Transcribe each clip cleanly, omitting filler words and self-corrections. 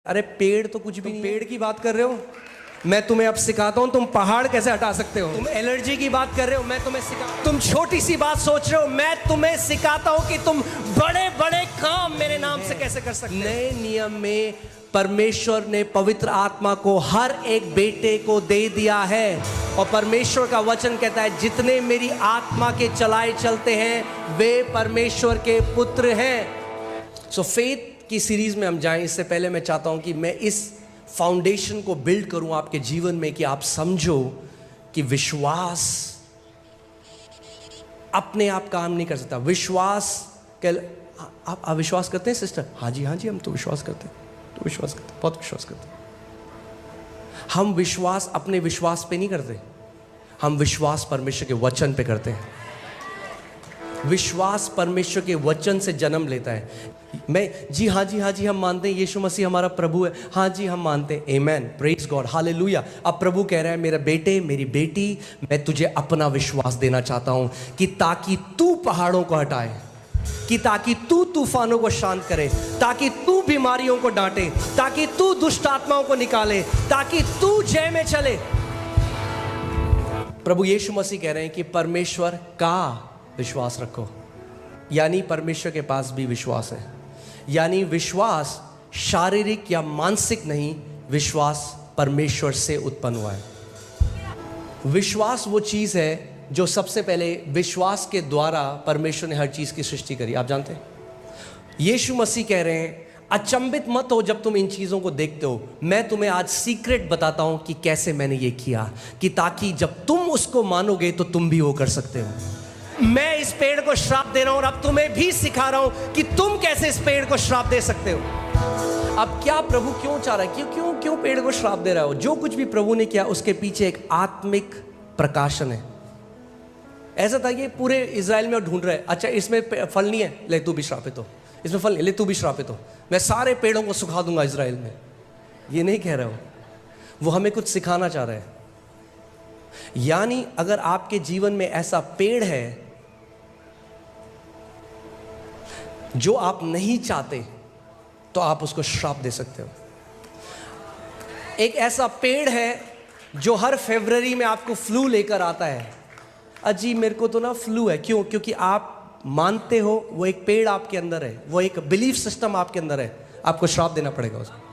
अरे पेड़ तो कुछ भी नहीं, पेड़ की बात कर रहे हो, मैं तुम्हें अब सिखाता हूं तुम पहाड़ कैसे हटा सकते हो। तुम एलर्जी की बात कर रहे हो, मैं तुम्हें तुम छोटी सी बात सोच रहे हो, मैं तुम्हें सिखाता हूं कि तुम बड़े बड़े काम मेरे नाम से कैसे कर सकते हो। नए नियम में परमेश्वर ने पवित्र आत्मा को हर एक बेटे को दे दिया है और परमेश्वर का वचन कहता है जितने मेरी आत्मा के चलाए चलते हैं वे परमेश्वर के पुत्र हैं। सो फेथ की सीरीज में हम जाएं, इससे पहले मैं चाहता हूं कि मैं इस फाउंडेशन को बिल्ड करूं आपके जीवन में कि आप समझो कि विश्वास अपने आप काम नहीं कर सकता। विश्वास आप अविश्वास करते हैं सिस्टर? हाँ जी हम तो विश्वास करते हैं, तो विश्वास करते हैं, बहुत विश्वास करते हैं। हम विश्वास अपने विश्वास पे नहीं करते, हम विश्वास परमेश्वर के वचन पे करते हैं। विश्वास परमेश्वर के वचन से जन्म लेता है। हाँ जी हम मानते हैं यीशु मसीह हमारा प्रभु है, हाँ जी हम मानते हैं, आमेन, प्रेज गॉड, हालेलुया। अब प्रभु कह रहा है मेरा बेटे मेरी बेटी, मैं तुझे अपना विश्वास देना चाहता हूं कि ताकि तू पहाड़ों को हटाए, कि ताकि तू तूफानों को शांत करे, ताकि तू बीमारियों को डांटे, ताकि तू दुष्ट आत्माओं को निकाले, ताकि तू जय में चले। प्रभु यीशु मसीह कह रहे हैं कि परमेश्वर का विश्वास रखो, यानी परमेश्वर के पास भी विश्वास है। यानी विश्वास शारीरिक या मानसिक नहीं, विश्वास परमेश्वर से उत्पन्न हुआ है। विश्वास वो चीज़ है जो सबसे पहले विश्वास के द्वारा परमेश्वर ने हर चीज़ की सृष्टि करी। आप जानते हैं यीशु मसीह कह रहे हैं अचंभित मत हो जब तुम इन चीज़ों को देखते हो, मैं तुम्हें आज सीक्रेट बताता हूं कि कैसे मैंने ये किया, कि ताकि जब तुम उसको मानोगे तो तुम भी वो कर सकते हो। मैं इस पेड़ को श्राप दे रहा हूं और अब तुम्हें भी सिखा रहा हूं कि तुम कैसे इस पेड़ को श्राप दे सकते हो। अब क्या प्रभु क्यों चाह रहा है, क्यों पेड़ को श्राप दे रहा हो? जो कुछ भी प्रभु ने किया उसके पीछे एक आत्मिक प्रकाशन है। ऐसा था कि पूरे इजराइल में ढूंढ रहे, अच्छा इसमें फल नहीं है, ले तू भी श्रापित हो, इसमें फल नहीं, ले तू भी श्रापित हो, मैं सारे पेड़ों को सुखा दूंगा इजराइल में। ये नहीं कह रहा हो, वो हमें कुछ सिखाना चाह रहे हैं। यानी अगर आपके जीवन में ऐसा पेड़ है जो आप नहीं चाहते तो आप उसको श्राप दे सकते हो। एक ऐसा पेड़ है जो हर फरवरी में आपको फ्लू लेकर आता है, अजी मेरे को तो ना फ्लू है, क्यों? क्योंकि आप मानते हो वो एक पेड़ आपके अंदर है, वो एक बिलीफ सिस्टम आपके अंदर है, आपको श्राप देना पड़ेगा उसको।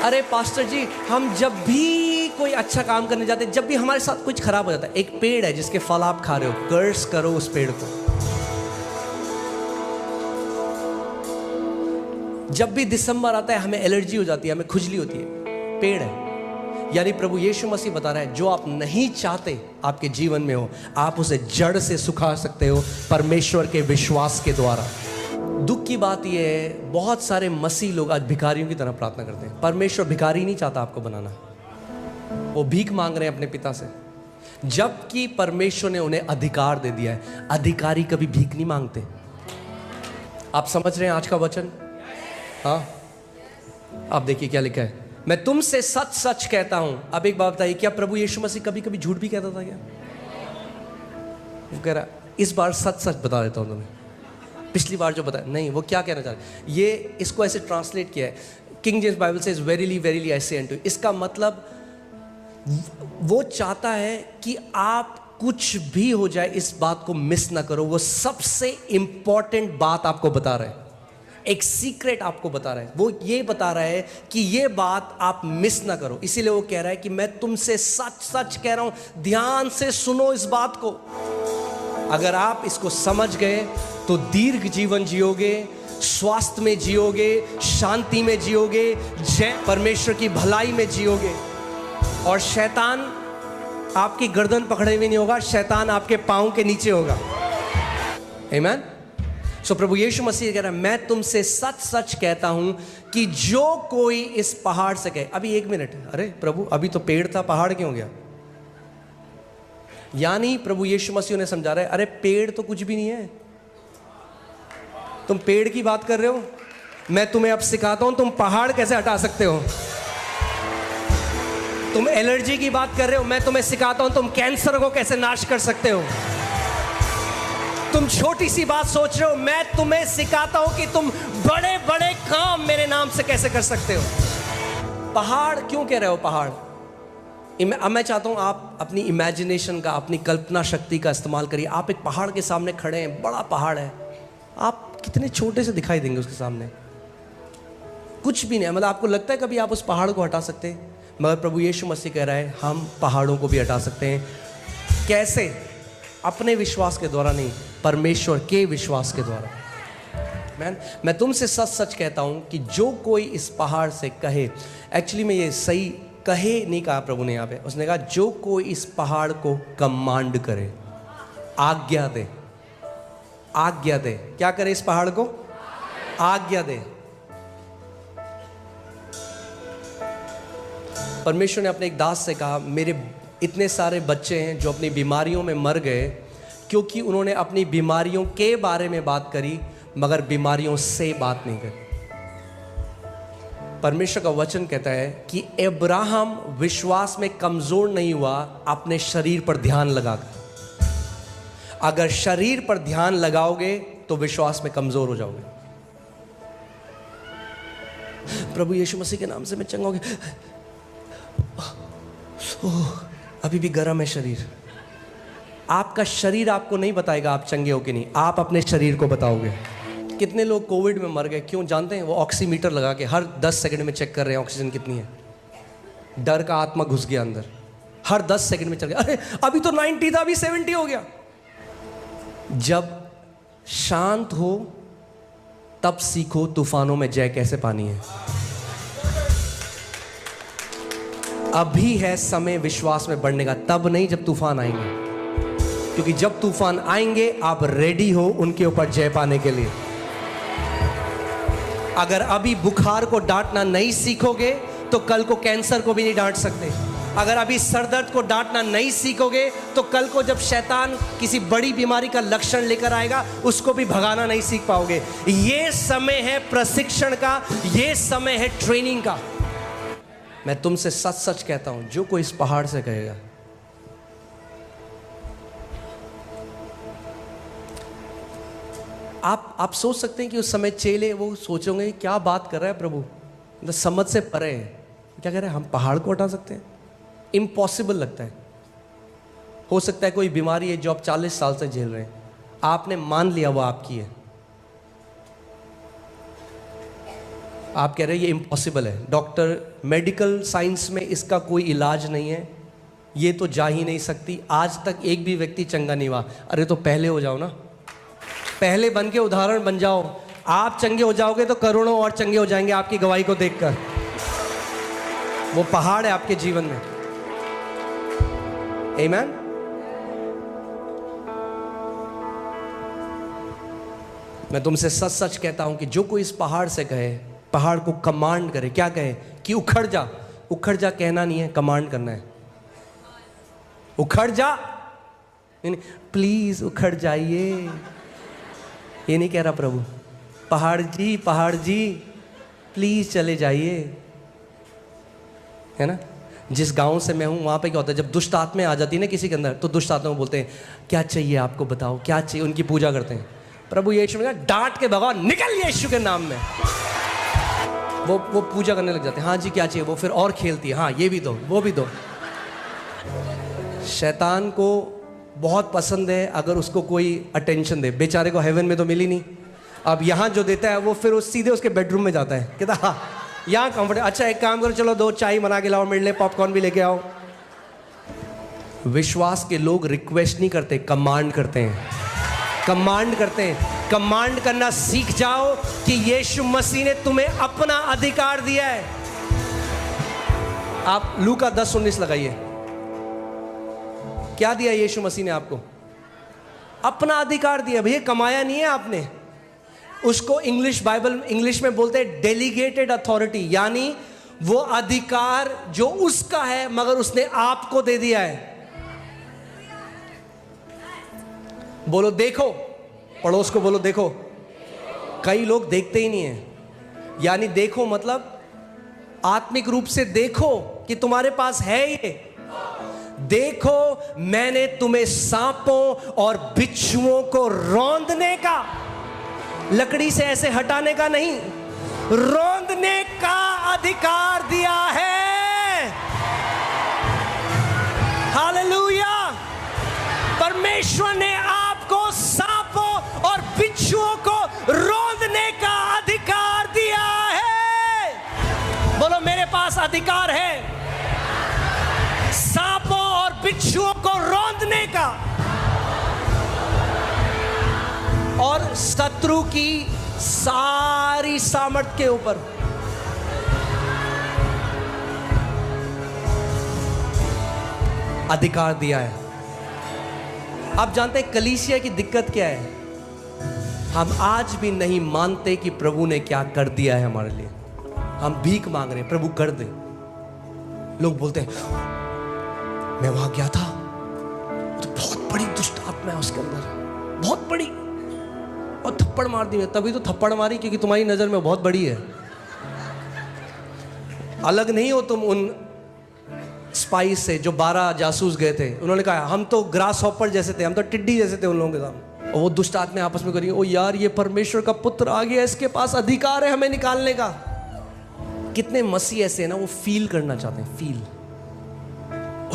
अरे पास्टर जी हम जब भी कोई अच्छा काम करने जाते हैं, जब भी हमारे साथ कुछ खराब हो जाता है, एक पेड़ है जिसके फल आप खा रहे हो, कर्स करो उस पेड़ को। जब भी दिसंबर आता है हमें एलर्जी हो जाती है, हमें खुजली होती है, पेड़ है। यानी प्रभु यीशु मसीह बता रहा है जो आप नहीं चाहते आपके जीवन में हो, आप उसे जड़ से सुखा सकते हो परमेश्वर के विश्वास के द्वारा। दुख की बात यह है बहुत सारे मसीह लोग आज भिखारियों की तरह प्रार्थना करते हैं। परमेश्वर भिखारी नहीं चाहता आपको बनाना, वो भीख मांग रहे हैं अपने पिता से, जबकि परमेश्वर ने उन्हें अधिकार दे दिया है। अधिकारी कभी भीख नहीं मांगते। आप समझ रहे हैं आज का वचन? हाँ, आप देखिए क्या लिखा है, मैं तुमसे सच सच कहता हूं। अब एक बात बताइए, क्या प्रभु यीशु मसीह कभी कभी झूठ भी कहता था क्या? वो कह रहा इस बार सच सच बता देता हूं तुम्हें, पिछली बार जो बताया नहीं। वो क्या कहना चाह रहा है, ये इसको ऐसे ट्रांसलेट किया है, किंग जेम्स बाइबल से वेरीली वेरीली आई से अनटू। इसका मतलब वो चाहता है कि आप कुछ भी हो जाए इस बात को मिस ना करो। वो सबसे इंपॉर्टेंट बात आपको बता रहा है, एक सीक्रेट आपको बता रहा है। वो ये बता रहा है कि ये बात आप मिस ना करो, इसीलिए वो कह रहा है कि मैं तुमसे सच सच कह रहा हूं, ध्यान से सुनो इस बात को। अगर आप इसको समझ गए तो दीर्घ जीवन जियोगे, स्वास्थ्य में जियोगे, शांति में जियोगे, जय परमेश्वर की भलाई में जियोगे, और शैतान आपकी गर्दन पकड़े हुए नहीं होगा, शैतान आपके पांव के नीचे होगा। आमीन। सो प्रभु यीशु मसीह कह रहा है मैं तुमसे सच सच कहता हूं कि जो कोई इस पहाड़ से कहे। अभी एक मिनट, अरे प्रभु अभी तो पेड़ था, पहाड़ क्यों गया? यानी प्रभु यीशु मसीह ने समझा रहा है अरे पेड़ तो कुछ भी नहीं है, तुम पेड़ की बात कर रहे हो, मैं तुम्हें अब सिखाता हूं तुम पहाड़ कैसे हटा सकते हो। तुम एलर्जी की बात कर रहे हो, मैं तुम्हें सिखाता हूं तुम कैंसर को कैसे नाश कर सकते हो। तुम छोटी सी बात सोच रहे हो, मैं तुम्हें सिखाता हूं कि तुम बड़े बड़े काम मेरे नाम से कैसे कर सकते हो। पहाड़ क्यों कह रहे हो पहाड़? अब मैं चाहता हूं आप अपनी इमेजिनेशन का, अपनी कल्पना शक्ति का इस्तेमाल करिए। आप एक पहाड़ के सामने खड़े हैं, बड़ा पहाड़ है, आप कितने छोटे से दिखाई देंगे उसके सामने? कुछ भी नहीं। मतलब आपको लगता है कभी आप उस पहाड़ को हटा सकते हैं? मगर प्रभु यीशु मसीह कह रहा है हम पहाड़ों को भी हटा सकते हैं। कैसे? अपने विश्वास के द्वारा नहीं, परमेश्वर के विश्वास के द्वारा। मैं तुमसे सच सच कहता हूं कि जो कोई इस पहाड़ से कहे, एक्चुअली में ये सही कहे नहीं कहा प्रभु ने यहाँ पे, उसने कहा जो कोई इस पहाड़ को कमांड करे, आज्ञा दे। आज्ञा दे। क्या करे? इस पहाड़ को आज्ञा दे। परमेश्वर ने अपने एक दास से कहा, मेरे इतने सारे बच्चे हैं जो अपनी बीमारियों में मर गए क्योंकि उन्होंने अपनी बीमारियों के बारे में बात करी मगर बीमारियों से बात नहीं करी। परमेश्वर का वचन कहता है कि अब्राहम विश्वास में कमजोर नहीं हुआ अपने शरीर पर ध्यान लगाकर। अगर शरीर पर ध्यान लगाओगे तो विश्वास में कमजोर हो जाओगे। प्रभु यीशु मसीह के नाम से मैं चंगा हो गया, अभी भी गर्म है शरीर। आपका शरीर आपको नहीं बताएगा आप चंगे हो कि नहीं, आप अपने शरीर को बताओगे। कितने लोग कोविड में मर गए? क्यों जानते हैं? वो ऑक्सीमीटर लगा के हर 10 सेकंड में चेक कर रहे हैं ऑक्सीजन कितनी है। डर का आत्मा घुस गया अंदर, हर 10 सेकंड में चल गया, अरे अभी तो 90 था, अभी 70 हो गया। जब शांत हो तब सीखो तूफानों में जय कैसे पानी है। अभी है समय विश्वास में बढ़ने का, तब नहीं जब तूफान आएंगे, क्योंकि जब तूफान आएंगे आप रेडी हो उनके ऊपर जय पाने के लिए। अगर अभी बुखार को डांटना नहीं सीखोगे तो कल को कैंसर को भी नहीं डांट सकते। अगर अभी सर दर्द को डांटना नहीं सीखोगे तो कल को जब शैतान किसी बड़ी बीमारी का लक्षण लेकर आएगा उसको भी भगाना नहीं सीख पाओगे। ये समय है प्रशिक्षण का, ये समय है ट्रेनिंग का। मैं तुमसे सच सच कहता हूं, जो कोई इस पहाड़ से कहेगा, आप सोच सकते हैं कि उस समय चेले वो सोचोगे क्या बात कर रहा है प्रभु, मतलब समझ से परे है। क्या कह रहे हैं? हम पहाड़ को हटा सकते हैं? इम्पॉसिबल लगता है। हो सकता है कोई बीमारी है जो आप 40 साल से झेल रहे हैं, आपने मान लिया वो आपकी है, आप कह रहे हैं ये इम्पॉसिबल है, डॉक्टर मेडिकल साइंस में इसका कोई इलाज नहीं है, ये तो जा ही नहीं सकती, आज तक एक भी व्यक्ति चंगा नहीं हुआ। अरे तो पहले हो जाओ ना, पहले बन के उदाहरण बन जाओ। आप चंगे हो जाओगे तो करोड़ों और चंगे हो जाएंगे आपकी गवाही को देखकर। वो पहाड़ है आपके जीवन में। आमीन। मैं तुमसे सच सच कहता हूं कि जो कोई इस पहाड़ से कहे, पहाड़ को कमांड करे, क्या कहे कि उखड़ जा। उखड़ जा कहना नहीं है, कमांड करना है। उखड़ जा, प्लीज उखड़ जाइए, ये नहीं कह रहा प्रभु। पहाड़ जी प्लीज चले जाइए, है ना। जिस गांव से मैं हूं वहां पे क्या होता है, जब दुष्ट आत्माएं आ जाती है ना किसी के अंदर, तो दुष्ट आत्मा बोलते हैं क्या चाहिए आपको, बताओ क्या चाहिए। उनकी पूजा करते हैं। प्रभु यीशु ने डांट के भगाओ, निकल यीशु के नाम में। वो पूजा करने लग जाते हैं। हाँ जी क्या चाहिए, वो फिर और खेलती है, हाँ ये भी दो वो भी दो। शैतान को बहुत पसंद है अगर उसको कोई अटेंशन दे। बेचारे को हेवन में तो मिली नहीं, अब यहाँ जो देता है वो फिर सीधे उसके बेडरूम में जाता है, कहता हाँ यहाँ कंफर्टेबल। अच्छा एक काम करो, चलो 2 चाय बना के लाओ मेरे लिए, पॉपकॉर्न भी लेके आओ। विश्वास के लोग रिक्वेस्ट नहीं करते, कमांड करते हैं। कमांड करते हैं। कमांड करना सीख जाओ कि यीशु मसीह ने तुम्हें अपना अधिकार दिया है। आप लूका 10:19 लगाइए। क्या दिया यीशु मसीह ने आपको? अपना अधिकार दिया। भैया कमाया नहीं है आपने उसको। इंग्लिश में बोलते हैं डेलीगेटेड अथॉरिटी, यानी वो अधिकार जो उसका है मगर उसने आपको दे दिया है। बोलो देखो, पड़ोस को बोलो देखो। कई लोग देखते ही नहीं है, यानी देखो मतलब आत्मिक रूप से देखो कि तुम्हारे पास है ये। देखो मैंने तुम्हें सांपों और बिच्छुओं को रौंदने का, लकड़ी से ऐसे हटाने का नहीं, रौंदने का अधिकार दिया है। हालेलुया। परमेश्वर ने आपको सांपों और बिच्छुओं को रौंदने का अधिकार दिया है। बोलो मेरे पास अधिकार है सांपों और बिच्छुओं को रौंदने का, और शत्रु की सारी सामर्थ के ऊपर। अधिकार दिया है। आप जानते हैं कलीसिया की दिक्कत क्या है? हम आज भी नहीं मानते कि प्रभु ने क्या कर दिया है हमारे लिए। हम भीख मांग रहे हैं, प्रभु कर दे। लोग बोलते हैं मैं वहां गया था तो बहुत बड़ी दुष्ट आत्मा है उसके अंदर, बहुत बड़ी, और थप्पड़ मार दी। तभी तो थप्पड़ मारी क्योंकि तुम्हारी नजर में बहुत बड़ी है। अलग नहीं हो तुम उन स्पाइस से जो 12 जासूस गए थे। उन्होंने कहा हम तो ग्रास हॉपर जैसे थे, हम तो टिड्डी जैसे थे उन लोगों के सामने। और वो दुष्ट आत्मा आपस में करेंगे, ओ यार ये परमेश्वर का पुत्र आ गया, इसके पास अधिकार है हमें निकालने का। कितने मसीह ऐसे हैं ना, वो फील करना चाहते हैं, फील।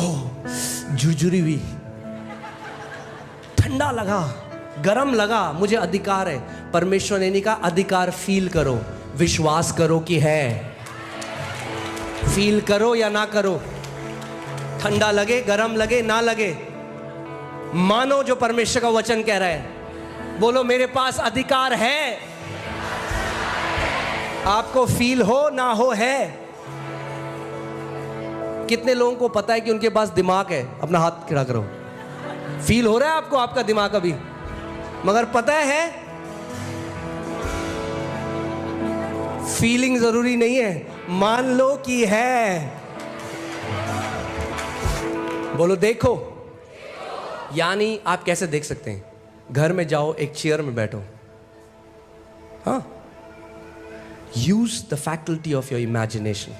ओह झुरझुरी हुई, ठंडा लगा, गरम लगा, मुझे अधिकार है। परमेश्वर ने नहीं कहा अधिकार फील करो, विश्वास करो कि है। फील करो या ना करो, ठंडा लगे, गरम लगे, ना लगे, मानो जो परमेश्वर का वचन कह रहा है। बोलो मेरे पास अधिकार है। आपको फील हो ना हो, है। कितने लोगों को पता है कि उनके पास दिमाग है? अपना हाथ खड़ा करो। फील हो रहा है आपको आपका दिमाग अभी, मगर पता है फीलिंग जरूरी नहीं है, मान लो कि है। बोलो देखो। यानी आप कैसे देख सकते हैं? घर में जाओ, एक चेयर में बैठो, हाँ, use the faculty of your imagination.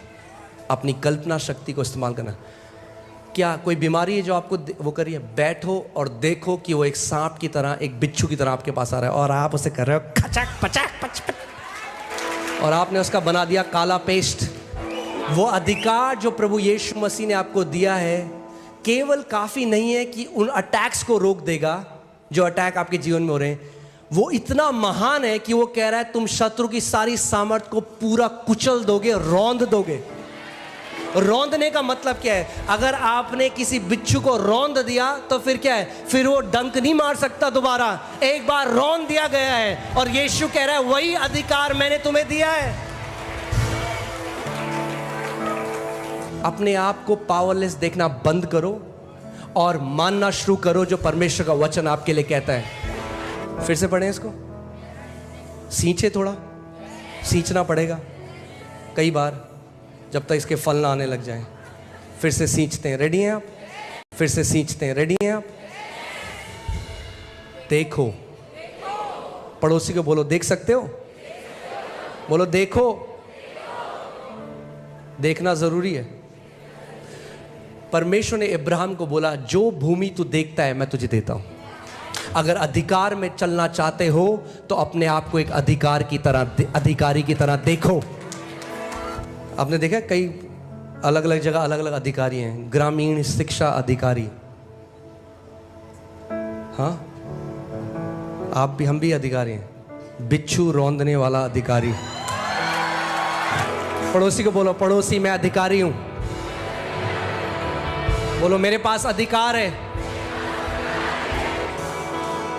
अपनी कल्पना शक्ति को इस्तेमाल करना। क्या कोई बीमारी है जो आपको वो करिए? बैठो और देखो कि वो एक सांप की तरह, एक बिच्छू की तरह आपके पास आ रहा है, और आप उसे कर रहे हो खचक पचक पच, और आपने उसका बना दिया काला पेस्ट। वो अधिकार जो प्रभु यीशु मसीह ने आपको दिया है केवल काफी नहीं है कि उन अटैक्स को रोक देगा जो अटैक आपके जीवन में हो रहे हैं। वो इतना महान है कि वो कह रहा है तुम शत्रु की सारी सामर्थ को पूरा कुचल दोगे, रौंद दोगे। रौंदने का मतलब क्या है? अगर आपने किसी बिच्छू को रौंद दिया तो फिर क्या है? फिर वो डंक नहीं मार सकता दोबारा। एक बार रौंद दिया गया है, और यीशु कह रहा है वही अधिकार मैंने तुम्हें दिया है। अपने आप को पावरलेस देखना बंद करो और मानना शुरू करो जो परमेश्वर का वचन आपके लिए कहता है। फिर से पढ़ें इसको, सींचे, थोड़ा सींचना पड़ेगा कई बार जब तक इसके फल ना आने लग जाएं। फिर से सींचते हैं, रेडी हैं आप? फिर से सींचते हैं, रेडी हैं आप? देखो, पड़ोसी को बोलो देख सकते हो, बोलो देखो। देखना जरूरी है। परमेश्वर ने इब्राहिम को बोला जो भूमि तू देखता है मैं तुझे देता हूं। अगर अधिकार में चलना चाहते हो तो अपने आप को एक अधिकार की तरह, अधिकारी की तरह देखो। आपने देखा कई अलग अलग जगह अलग अलग अधिकारी हैं। ग्रामीण शिक्षा अधिकारी, हाँ, आप भी, हम भी अधिकारी हैं। बिच्छू रौंदने वाला अधिकारी। पड़ोसी को बोलो पड़ोसी मैं अधिकारी हूं। बोलो मेरे पास अधिकार है।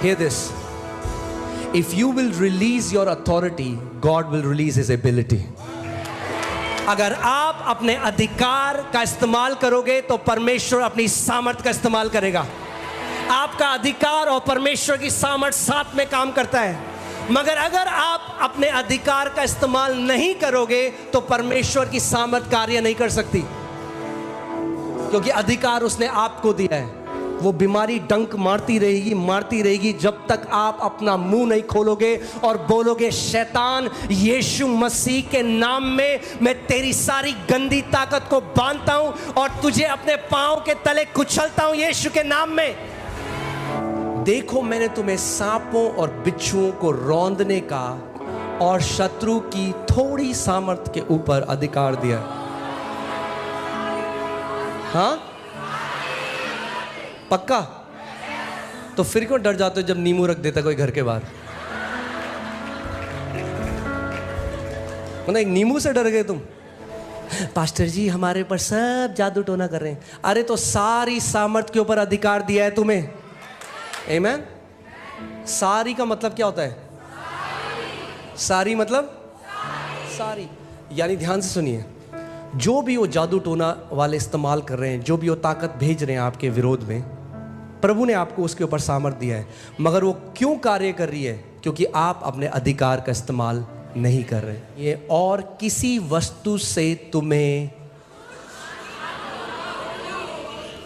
Hear this. If you will release your authority, God will release His ability. अगर आप अपने अधिकार का इस्तेमाल करोगे तो परमेश्वर अपनी सामर्थ का इस्तेमाल करेगा। आपका अधिकार और परमेश्वर की सामर्थ साथ में काम करता है। मगर अगर आप अपने अधिकार का इस्तेमाल नहीं करोगे तो परमेश्वर की सामर्थ कार्य नहीं कर सकती, क्योंकि अधिकार उसने आपको दिया है। वो बीमारी डंक मारती रहेगी जब तक आप अपना मुंह नहीं खोलोगे और बोलोगे, शैतान यीशु मसीह के नाम में मैं तेरी सारी गंदी ताकत को बांधता हूं और तुझे अपने पांव के तले कुचलता हूं यीशु के नाम में। देखो, मैंने तुम्हें सांपों और बिच्छुओं को रौंदने का और शत्रु की थोड़ी सामर्थ के ऊपर अधिकार दिया। हाँ, पक्का? तो फिर क्यों डर जाते हो जब नींबू रख देता कोई घर के बाहर? मतलब एक नींबू से डर गए तुम? पास्टर जी हमारे ऊपर सब जादू टोना कर रहे हैं। अरे तो सारी सामर्थ के ऊपर अधिकार दिया है तुम्हें। आमीन। सारी का मतलब क्या होता है? सारी मतलब सारी, यानी ध्यान से सुनिए, जो भी वो जादू टोना वाले इस्तेमाल कर रहे हैं, जो भी वो ताकत भेज रहे हैं आपके विरोध में, प्रभु ने आपको उसके ऊपर सामर्थ दिया है। मगर वो क्यों कार्य कर रही है? क्योंकि आप अपने अधिकार का इस्तेमाल नहीं कर रहे। ये और किसी वस्तु से तुम्हें,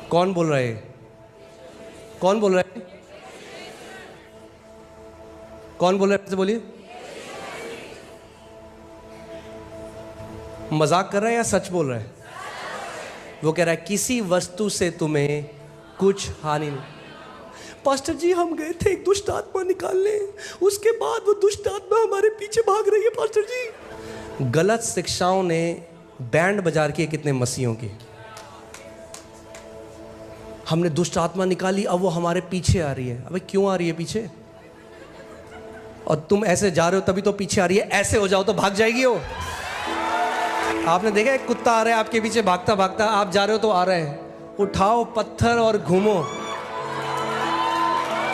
कौन बोल रहा है? कौन बोल रहा है? कौन बोल रहा है? बोलिए। मजाक कर रहा है या सच बोल रहा है? वो कह रहा है किसी वस्तु से तुम्हें कुछ हानि नहीं। पास्टर जी हम गए थे एक दुष्ट आत्मा निकालने, उसके बाद वो दुष्ट आत्मा हमारे पीछे भाग रही है पास्टर जी। गलत शिक्षाओं ने बैंड बजा रखी है कितने मसीहों की। हमने दुष्ट आत्मा निकाली, अब वो हमारे पीछे आ रही है। अबे क्यों आ रही है पीछे? और तुम ऐसे जा रहे हो तभी तो पीछे आ रही है। ऐसे हो जाओ तो भाग जाएगी वो। आपने देखा एक कुत्ता आ रहा है आपके पीछे भागता भागता, आप जा रहे हो तो आ रहा है। उठाओ पत्थर और घूमो,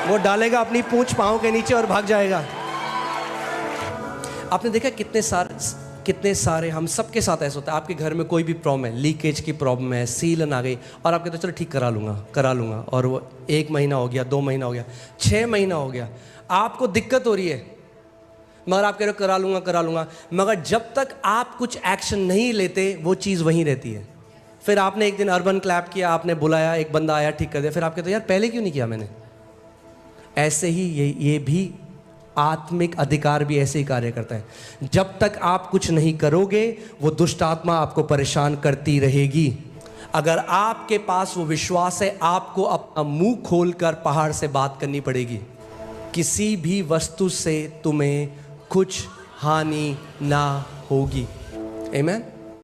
वो डालेगा अपनी पूंछ पांव के नीचे और भाग जाएगा। आपने देखा कितने सारे हम सबके साथ ऐसा होता है। आपके घर में कोई भी प्रॉब्लम है, लीकेज की प्रॉब्लम है, सीलन आ गई, और आप कहते हो चलो ठीक करा लूँगा, और वो 1 महीना हो गया, 2 महीना हो गया, 6 महीना हो गया, आपको दिक्कत हो रही है, मगर आप कह रहे हो करा लूँगा, मगर जब तक आप कुछ एक्शन नहीं लेते वो चीज़ वहीं रहती है। फिर आपने एक दिन अर्बन क्लैप किया, आपने बुलाया, एक बंदा आया, ठीक कर दिया, फिर आप कहते हो यार पहले क्यों नहीं किया मैंने? ऐसे ही ये भी आत्मिक अधिकार भी ऐसे ही कार्य करता है। जब तक आप कुछ नहीं करोगे वो दुष्ट आत्मा आपको परेशान करती रहेगी। अगर आपके पास वो विश्वास है, आपको अपना मुंह खोलकर पहाड़ से बात करनी पड़ेगी, किसी भी वस्तु से तुम्हें कुछ हानि ना होगी। आमीन।